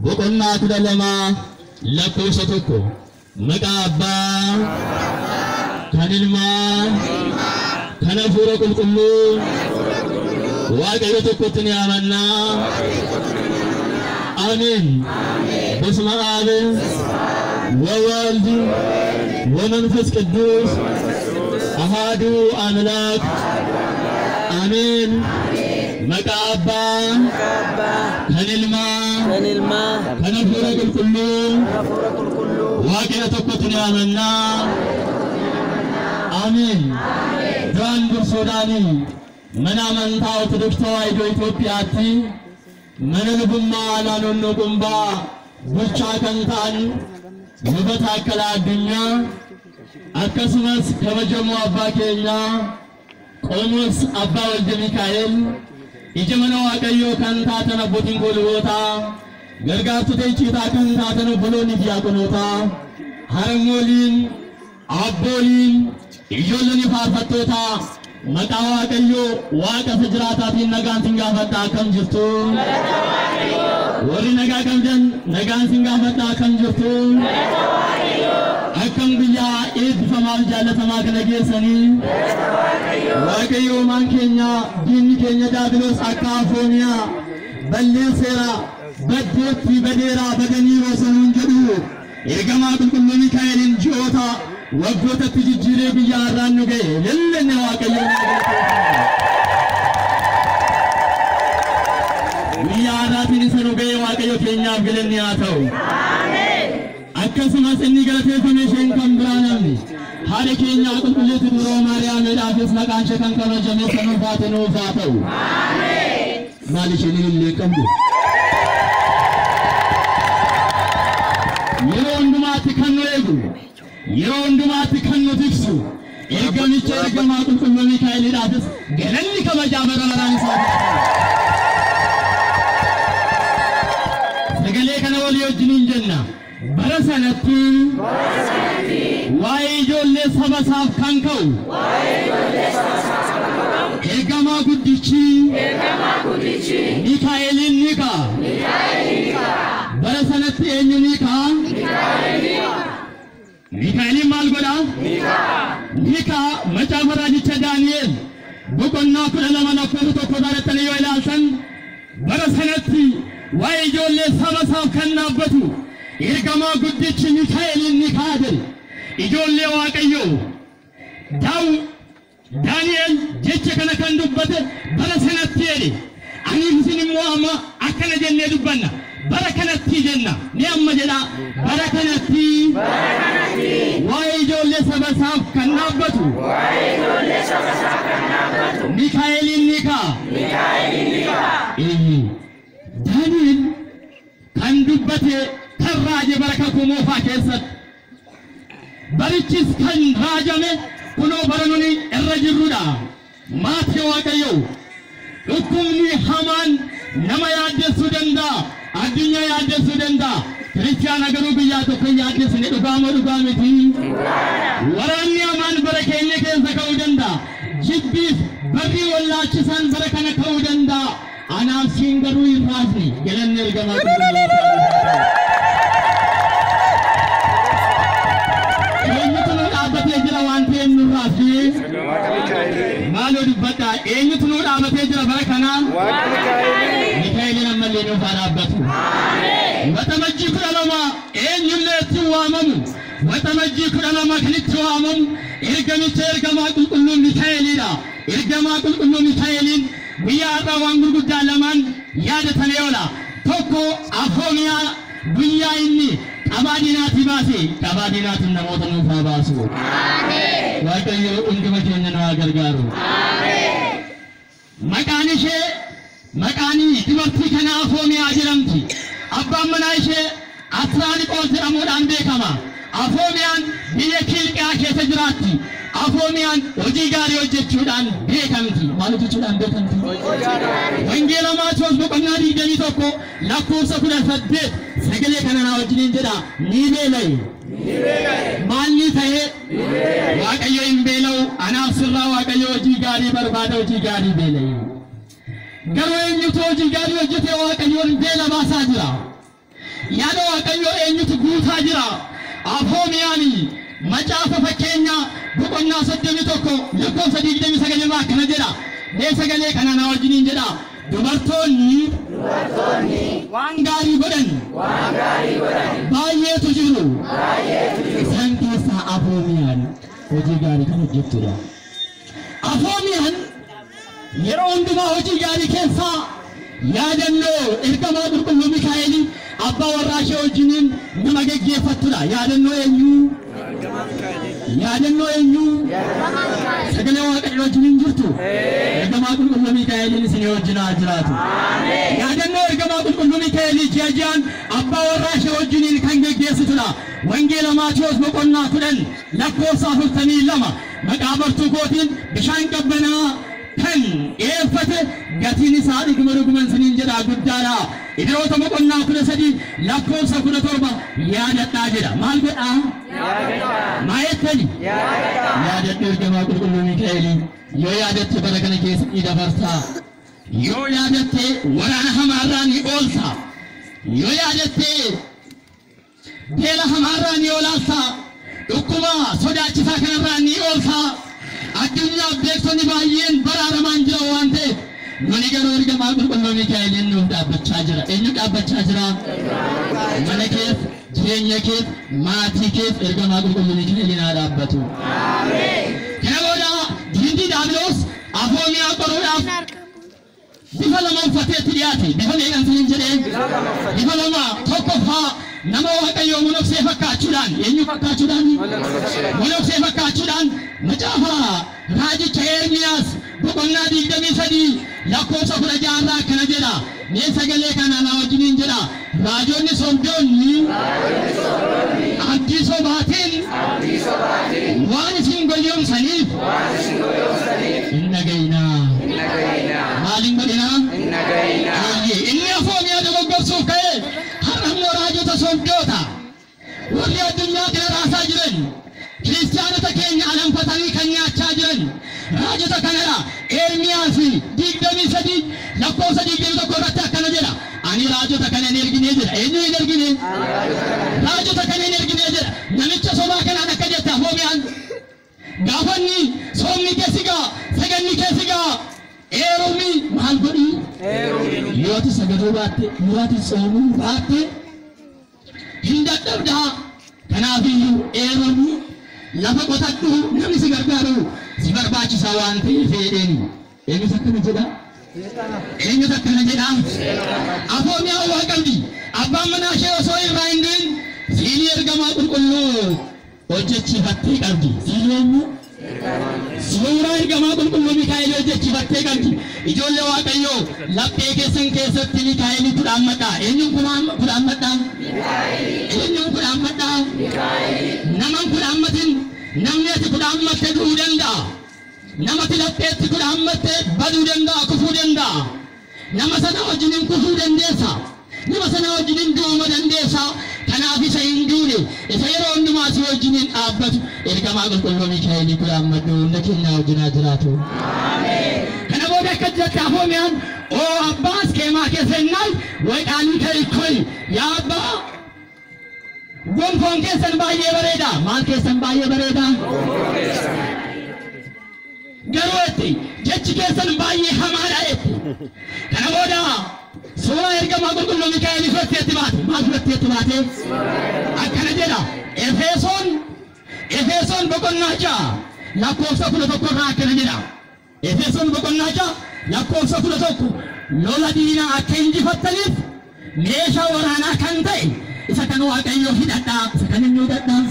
boqonnaa kudha lama lakkoofsa tokko maqaa Abbaa kan Ilmaa kan Hafuura Qulqulluu Waaqayyo tokkotti ni amannaa. Amiin. በስመ አብ ወወልድ ወመንፈስ ቅዱስ አሐዱ አምላክ አሜን። maqaa Abbaa kan Ilmaa kan Hafuura Qulqulluu Waaqayyo tokkotti ni amannaa. Amiin. Duraan dursuudhaan mana amantaa Ortodoksii Tawaahidoo Itoophiyaatti mana lubummaa naannoo Qumbaa bulchaa kan ta'an lubata Akkalaa Addunyaa akkasumas kabajamoo abbaa keenyaa Qomoos Abbaa Walde Mikaa'el ija mana Waaqayyoo kan taatan abbootiin golbootaa gargaartota icciitaa kan taatan obboloonni diyaaqonootaa harmooliin abbooliin ijoolleen faarfattootaa maqaa Waaqayyoo Waaqa jiraataatiin nagaan sin gaafadhaa akkam jirtu. warri nagaa qabdan nagaan sin gaafadhaa akkam jirtu. akkam guyyaa eebbifamaaf jaallatamaa kana geessanii Waaqayyoo maan keenya diinni keenya Daabiloos akka Afoomiyaa balleesseera baddeetti badeeraa badanii roosanuun jedhu ergamaa qulqulluu Mikaa'eliin ji'oota waggootatti jijjiiree biyya har'aan nu ga'e lallenne Waaqayyoo biyya har'aatiin isa nu ga'e Waaqayyo keenyaaf galanni haa ta'u. akkasumas inni galateeffame isheen kan biraa namni haadha keenya qulqulleetti duroo Maariyaamidhaafis maqaan ishee kan kabajame sanuuf haa ta'u. maal isheen illee qabdu yeroo hundumaatti kan nu eegu yeroo hundumaatti kan nu tiksu ergamicha ergamaa qulqulluu Mikaa'eliidhaafis galanni kabajaa bara baraan isaa sagalee kana walii wajjiniin jenna. bara sanatti waa'ee ijoollee saba isaaf kan ka'u ergamaa guddichi Mikaa'eliin ni ka'a. bara sanatti eenyu ni ka'a? Mikaa'eliin maal godha? ni ka'a. macaafa raajicha Daani'el boqonnaa 12 lakkoofsa 1 irratti yoo ilaaltan bara sanatti waa'ee ijoollee saba isaaf kan dhaabbatu ergamaa guddichi Mikaa'eliin ni ka'a jedhe. ijoollee Waaqayyoo Daani'el jecha kana kan dubbate bara sanatti jedhe. ani isin immoo amma akkana jennee dubbanna bara kanatti jenna ni amma jedha bara kanatti waa'ee ijoollee saba isaaf kan dhaabbatu Mikaa'eliin ni ka'a. Daani'el kan dubbate kan raaje baraka kumoofaa keessatti barichis kan raajame kunoo bara nuni irra jirrudha. maatii Waaqayyoo dhukkubni hamaan nama yaaddessuu danda'a. addunyaa yaaddessuu danda'a. kiristaana garuu biyyaa tokko yaaddessine dhugaama dhugaa miti. waraanni hamaan bara keenya keessa ka'uu danda'a. jibbiif barri wallaachisan bara kana ka'uu danda'a. anaaf siin garuu hin raafne galanni ergamaa eenyutu nu dhaabbatee jira waan ta'eef nu raafne maaloo dubbadhaa eenyutu nu dhaabbatee jira bara kana Mikaa'eliin ammallee nuuf haa dhaabbatu. waxabajjii 12 eenyullee itti waamamu waxabajjii 12 kan itti waamamu ergamicha ergamaa qulqulluun Mikaa'eliidha. ergamaa qulqulluu Mikaa'eliin guyyaa har'aa waan gurguddaa lamaan yaadatamee oola. tokko Afoomiyaa guyyaa inni qabaa diinaatii baase qabaa diinaatiin namoota nuuf haa baasu. Waaqayyo hunduma keenya nu haa gargaaru. maqaan ishee maqaan dubartii kana Afoomiyaa jedhamti. abbaan manaa ishee Atraaniqoos jedhamuudhaan beekama. Afoomiyaan biyya Kiilqiyaa keessa jiraatti. Afoomiyaan hojii gaarii hojjechuudhaan beekamti. maal hojjechuudhaan beekamti? wangeela Maatiyoos boqonnaa 21 lakkoofsa 18 sagalee kana naa wajjiniin jedha. ni beela'e. maal ni ta'e? Waaqayyo hin beela'u. anaaf sirraa Waaqayyo hojii gaarii barbaada. hojii gaarii beela'e. garuu eenyutu hojii gaarii hojjetee Waaqayyoon beela baasaa jira. Yaada Waaqayyoo eenyutu guutaa jira. Afoomiyaani macaafa fakkeenya boqonnaa 31 lakkoofsa 29 akkana jedha. Mee sagalee kana na wajjiniin jedha. Dubartoonni waan gaarii godhan baay'eetu jiru. Isaan keessaa Afoomiyaan hojii gaarii kan hojjettudha. Afoomiyaan yeroo hundumaa hojii gaarii keessaa yaadannoo ergamaa qulqulluu Mikaa'el abbaa warraa ishee wajjiniin nama geggeeffattudha. Yaadannoo eenyu? Sagalee Waaqayyoo wajjiniin jirtu. Ergamaa qulqulluu Mikaa'el isin wajjin haa jiraatu. Yaadannoo ergamaa qulqulluu Mikaa'el ji'aan abbaa warraa ishee wajjiniin kan geggeessitudha. Wangeela Maatiyos boqonnaa 10 lakkoofsa 42 maqaa bartuu kootiin bishaan qabbanaa kan eeffate gatiin isaa dhuguma siniin jedha guddaadha. Iddoota boqonnaa 13 lakkoofsa 17 yaadadhaa jedha. Maal godhaa? Maayettani? Yaadadhuu ergamaa qulqulluu Mikaa'el yoo yaadatte bara kana keessatti dabarsaa. Yoo yaadatte waraana hamaarraa ni oolta. Yoo yaadatte beela hamaarraa ni oolta. Dhukkuma sodaachisaa kanarraa ni oolta. Addunyaa beektonni baay'een baraaramaan jira waan ta'eef nuni garuu ergamaa qulqulluu Mikaa'el nuuf dhaabbachaa jira. Eenyu dhaabbachaa jira? Mana keef, jireenya keef, maatii keef ergamaa qulqulluu Mikaa'el haa dhaabbatu. Kana booda diinni Daabiloos Afoomiyaa qoruudhaaf bifa lama uffateetti dhiyaate. Bifa meeqan siniin jedhee? Bifa lama. Tokkoffaa nama Waaqayyoo monoksee fakkaachuudhaan. Eenyu fakkaachuudhaan? Monoksee fakkaachuudhaan macaafa raajicha Ermiyaas boqonnaa 23 lakkoofsa 16 akkana jedha. Mee sagalee kana na wajjiniin jedha. Raajonni sobdoonni abdii sobaatiin waan isin goyoomsaniif hin dhaga'inaa. Maaliin godhinaa? Inni Afoomiyaa dogoggorsuuf ka'e har'a immoo raajota sobdoota warri addunyaa kana raasaa jiran kiristaanota keenya alanfatanii kan nyaachaa jiran raajota kanadha. Ermiyaas 23 lakkoofsa 21 irratti akkana jedha. Ani raajota kana hin ergine jedha. Eenyu hin ergine? Raajota kana hin ergine jedha. Namicha sobaa kanaan akka jette Afoomiyaan gaafanni soomni keessigaa saganni keessigaa eerumni maal godhi? Yooti sagaduu baatte yooti soomuu baatte hin dadhabdaa. Kanaafiyyuu eerumni lafa qotadhu namni si gargaaru si barbaachisaa waan ta'eef jedheeni. Eenyutu akkana jedha? Eenyutu akkana jedha? Afoomiyaa waa qabdi. Abbaan manaa ishee osoo irraa hin du'in siilii ergamaa qulqulluu hojjechiifattee qabdi. Siilii eenyu? Suuraa ergamaa qulqulluu Mikaa'el hojjechiifattee qabdi. Ijoollee Waaqayyoo laphee keessan keessatti Mikaa'elitu dhaammadha. Eenyuun kun dhaammadha? Eenyuun kun dhaammadha? Naman kun dhaammatin namni ati kun dhaammatte du'uu danda'a. Namati lapheetti kun dhaammatte baduu danda'a, kufuu danda'a. Nama sana wajjiniin kufuu dandeessa. Nama sana wajjiniin du'uu dandeessa. Kanaaf isa hin duune isa yeroo hundumaa si wajjiniin dhaabbatu ergamaa qulqulluu Mikaa'el kun dhaammadhu hunda keenya wajjin haa jiraatu. Kana booda akka jette Afoomiyaan oo abbaa askeemaa keessannaan waqaanii ta'ikkoy yaa abbaa gonfoon keessan baay'ee bareeda. Maal keessan baay'ee bareeda? Garuu itti jechi keessan baay'ee hamaadha itti. Kana booda suuraa ergamaa qulqulluu Mikaa'el fudhatteetti baate. Maal fudhatteetti baate? Akkana jedha. Efesoon boqonnaa 6 lakkoofsa 11 irraa akkana jedha. Efesoon boqonnaa 6 lakkoofsa 11 lola diinaa akka injifattaniif meeshaa waraanaa kan ta'e isa kan Waaqayyoo hidhadhaa. Isa kan inni hidhadhaa?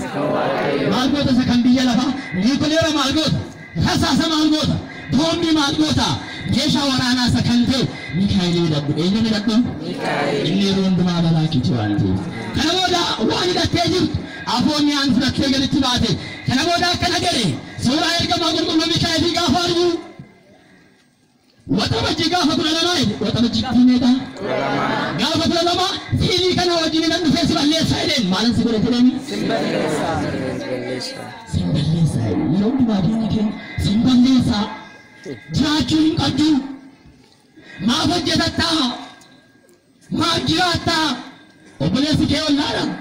Maal goota isa kan biyya lafaa? Niikoleera maal goota? Rasaasa maal goota? Boombii maal goota? Meeshaa waraanaa isa kan ta'e Mikaa'el hidhadhu. Eenyu hidhadhu? Inni yeroo hundumaa balaakiiti waan ta'eef. Kana booda waan hidhattee jirtu Afoomiyaan fudhattee galitti baate. Kana booda akkana jedhe suuraa ergamaa qulqulluu Mikaa'el gaafa argu waxabajjii gaafa 12 waxabajjii meeqa? Gaafa 12 siilii kana wajjin nan dhufee si balleessaa jedheen. Maalin si godhe jedheeni? Simballeessaa yeroo hundumaa diinni keenya simballeessaa jiraachuu hin qabdu. ما فجتتا ما جراتا وبلس كي ولا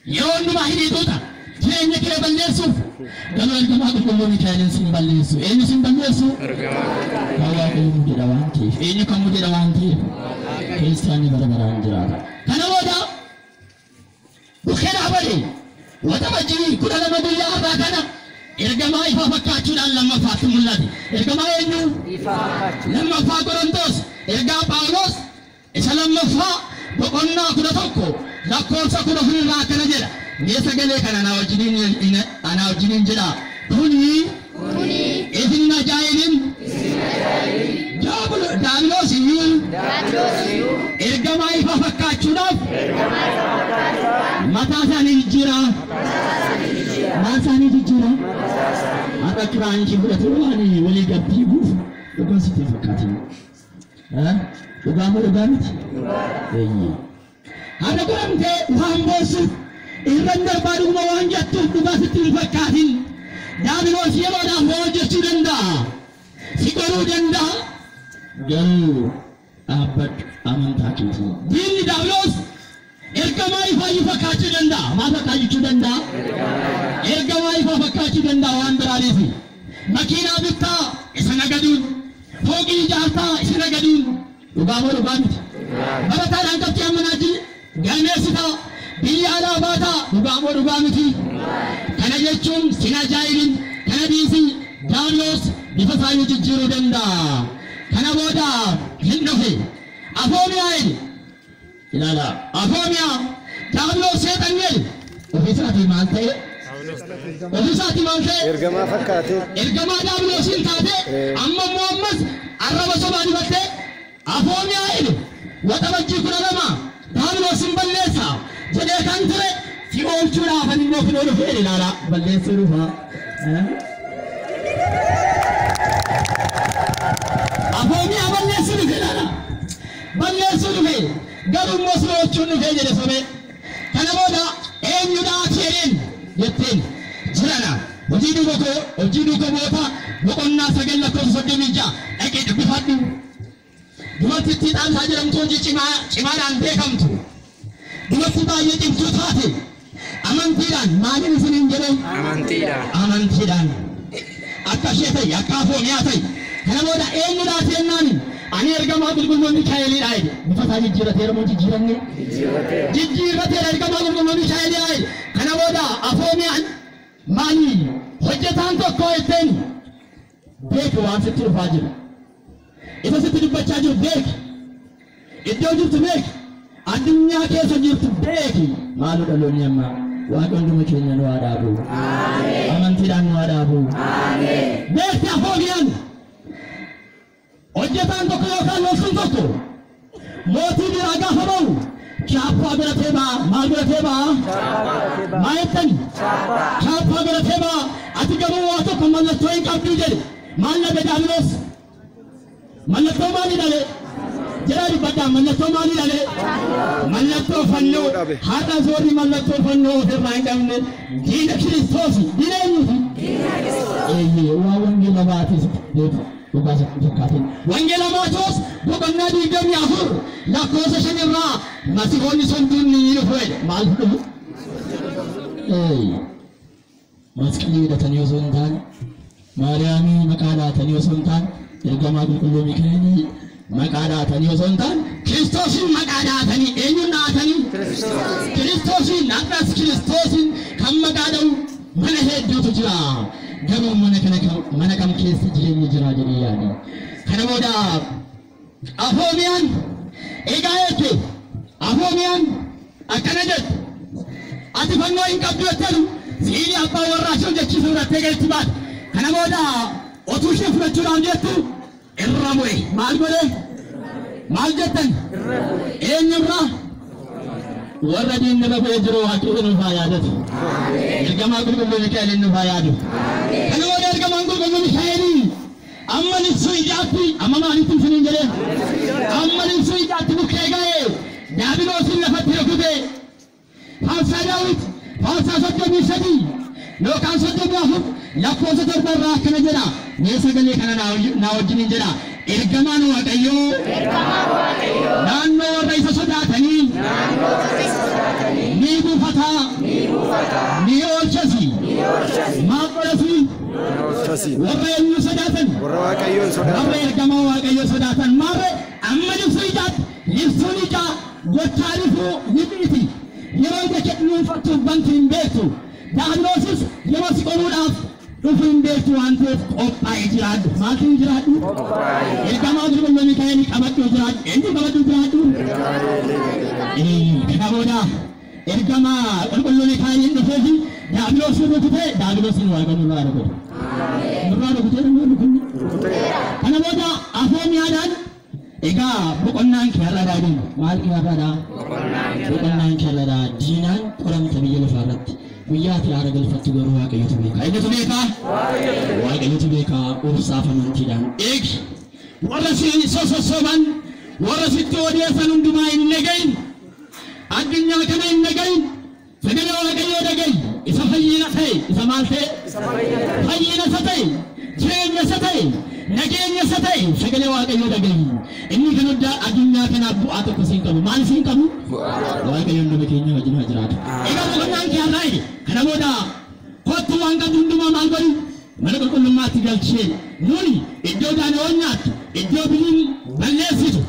يوم ما هي دوتا جيني كي بلسو قالوا الجماعة كلهم ميكائيل سين بلسو إيه سين بلسو هوا كلهم جدوان كيف إيه كم جدوان كيف كريستياني بربران جراتا كنا ودا بخير عبدي وتبجي كل ما بيا هذا إرجما إفا فكاتشون لما فاتم الله إرجما إنه لما فاكرنتوس إرجع باولوس إسلام فا بقولنا كنا توكو لا كورسا كنا في الراكنا جلا نيسا قال كنا أنا وجنين جلا كوني إذن جايلين جابلو دانلوس يو إرجما إفا فكاتشون متى ثاني جرا ما ثاني جرا أنا كراني كبرت رواني ولي جابيبو لكن ستين فكاتين لقامت إيه أنا كرامت وهم بوسو إيران دربارو موان جاتو لقى ستين فكاتين دامي وسيا ودا موجة دندا سيكرو دندا جل أبد أمان تاكيتي دين داولوس إرجما إفا يفكاتي دندا ما فكاتي دندا إرجما إفا فكاتي دندا وان براليسي مكينا بيتا إسنا قدون فوقي جارتا إسنا قدون لقامو لقامت برتا رانكب كيام مناجي غانيستا بيالا باتا لقامو لقامتي كان يجون سنا جايرين كان بيسي داريوس بفصايو جيرو دندا كان بودا هندوفي أفومي آئي لا أفهميا تعالوا سيدنا وفيساتي مالتي وفيساتي مالتي إرجما فكاتي إرجما تعالوا سينتاتي أما محمد عرب سباني بته أفهميا إلو وتبجي كنا لما تعالوا سنبلسا جدي كانتري في أول شورا فنينو في نور فيري لا بلسا روها أفهميا بلسا روها بلسا روها قالوا مسلو تشونو في جلسة كنا بودا إن يدا تيرين يتين جرانا وجيدو كبوتا وقلنا سجل لكم سجميجا أكيد بفاتو دمت تيتان ساجرم تونجي چما رانده كمتو دمت تيتا يتيم توتاتي أمان تيران مانين سنين جرم أمان تيران أكاشيتي أكافو مياتي كنا بودا إن يدا تيرناني أنا أرجع ما بقول مني كايلي رايد بفتح جيرة تيرا مني جيراني جيرة تيرا أرجع ما بقول مني كايلي رايد أنا بودا أفهميان ماني حجتان تو كويتين بيك وان ستير فاجر إذا ستير بتشاجر بيك إديو جبت بيك الدنيا كيس جبت بيك مالو دلوني أما وأكون دمكين نوادابو أمان تيران نوادابو بيك أفهميان Hojjetaan tokko yookaan loltuun tokko mootii biraa gaafa ba'u chaappaa biratee ba'a maal biratee ba'a maa jettani chaappaa biratee ba'a ati garuu waa tokko mallattoo hin qabduu jedhe maal dhabe daamiloos mallattoo maalii dhabe jedhaa dubbadhaa mallattoo maalii dhabe mallattoo fannoo har'a zoorri mallattoo fannoo ofirraa hin qabne diina kiristoosi diina eenyuti waa wangeela baatis وقاسة فكاتين وانجيل ماتوس بقنا دي جميع أخر لا كوسة شنيرا ما سيفوني سندوني يفوي مالفلو مسكلي ده تنيو سنتان ماريامي مكالا تنيو سنتان الجماعة كلهم يكيني مكالا تنيو سنتان كريستوسين مكالا تني أينو ناتني كريستوسين ناتس كريستوسين كم مكالو من هيدو تجرا جمو من كم كيس جريني جرا جرياني كنا مودا أفهميان إيجايتي أفهميان أكنجت أتفنو إن كبيرتلو سيني أبا وراشون جتشي سورة تيجي تبات كنا مودا أتوشي فرجوران جتو الرموي مال بره مال جتن إيه نمرا وردين نبى يجرو هاتون الفايادات الجماعة كلهم ميكائيل النفايادو أنا ولا الجماعة كلهم ميكائيل أما نسوي جاتي أما ما نسوي سنجرة أما نسوي جاتي بكرة دابين وسيل لفتيرو كده فالسا داوت فالسا سجى بيشدي لو كان سجى بياخد لا كوسة تبرع كنا جرا نيسا قلي كنا ناوجين جرا ergamaan waaqayyoo naannoo warra isa sodaatanii ni buufataa ni oolchasi maal godhasi warra eenyu sodaatan warra ergamaa waaqayyoo sodaatan maarre amma libsuun ijaa gochaarifuu ni dhiiti yeroo ija kedhuun fattuuf bantu hin beektu diiyaabiloosis yeroo si qoruudhaaf dhufu hin beektu waan ta'eef qophaa'ee jiraadhu maaltu jiraadhu ergamaa qulqulluu Mikaa'el qabadhu jiraadhu eenyu qabadhu jiraadhu kana booda ergamaa qulqulluu Mikaa'el dhufeefi diiyaabiloos rukutee diiyaabiloosin waaqayyo nurraa rukute nurraa rukutee kana booda afoomiyaadhaan egaa boqonnaan kee har'aadhaa deemu maal kee har'aadhaa boqonnaan kee har'aadhaa diinaan qoramte biyya lafaa irratti guyyaatti haara galfattu garuu waaqayyotu beeka eenyutu beeka waaqayyotu beeka obsaaf amantiidhaan eegi warra si sososoban warra sitti odeessan hundumaa hin dhagayin addunyaa kana hin dhagayin sagalee waaqayyoo dhagayi isa fayyina ta'e isa maal ta'e fayyina isa ta'e jireenya isa ta'e nageenya isa ta'e sagalee waaqayyoo dhagayi inni kan hunda addunyaa kanaaf bu'aa tokko siin qabu maal siin qabu waaqayyoon nama keenya wajjin haa jiraatu egaa boqonnaan kee har'aa kana booda kottu waan qabdu hundumaa maal godhu mana qulqullummaatti galchee nuni iddoo daana'oon nyaattu iddoo biliin balleessitu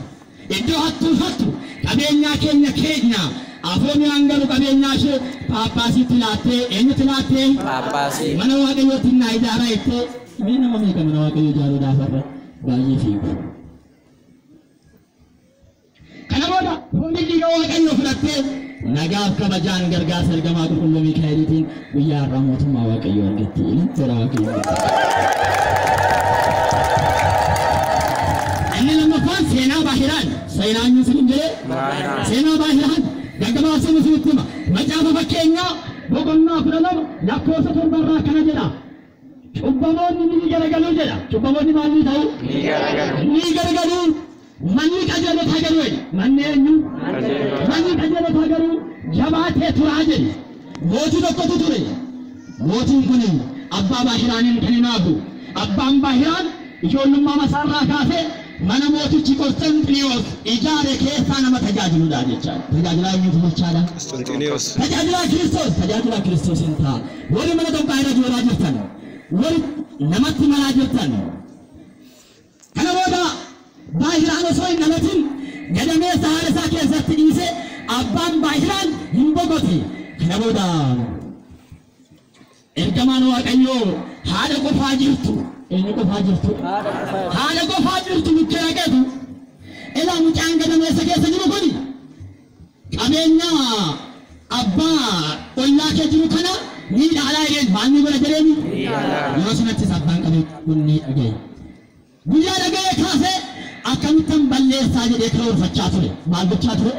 iddoo hattuufattu qabeenyaa keenya Afoomiyaan garuu qabeenyaa ishee paappaasitti laattee eenyutti laattee mana waaqayyootti naa ijaaraa jettee mee nama meeqa mana waaqayyoo ijaaruudhaaf har'a baay'ee fiigu. Kana booda foonii dhiiga waaqayyoo fudhattee nagaaf kabajaan gargaarsa ergamaa qulqulluu Mikaa'eliitiin guyyaa har'aa mootummaa waaqayyoo argatte toora waaqayyoo argatte. Inni lammaffaan seenaa baahiraan seenaan sun jedhee seenaa baahiraan Gagabaa seenaa sinitti macaafa fakkeenyaa boqonnaa 12 lakkoofsa 7 irraa kana jedha. Cubbamoonni ni garagalu jedha. Cubbamoonni maal ni ta'u? Ni garagalu. Manni qajeelota garuu manni eenyu? Manni qajeelota garuu jabaatee turaa jedhe. Mootii tokkotu ture. Mootiin kun abbaa baahiraaniin kan hinaafu. Abbaan baahiraan ijoollummaa masaarraa kaasee mana mootichi Konstantiniyoos ijaare keessaa nama tajaajiluudha jechaadha. Tajaajilaa eenyutu bulchaadha? Konstantiniyoos. Tajaajilaa Kiristoos hin ta'a. Warri mana tokko irra jooraa jirtan, warri namatti malaa jirtan. Kana booda baahiraan osoo hin dhalatin gadameessa haala isaa keessatti dhiise abbaan baahiraan hin boqote. Kana booda ergamaan waaqayyoo haadha qofaa jirtu. Eenyu qofaa jirtu? Haala qofaa jirtu bukkee dhaqeetu ilaa mucaan gadameessa keessa jiru kuni qabeenya abbaa ollaa kee jiru kana ni dhaalaa jedheen maal ni godha jedheeni yeroo sanattis abbaan qabee kun ni dhagaye guyyaa dhaga'ee kaasee akkamittan balleessaa jedhee karoorfachaa ture maal gochaa ture?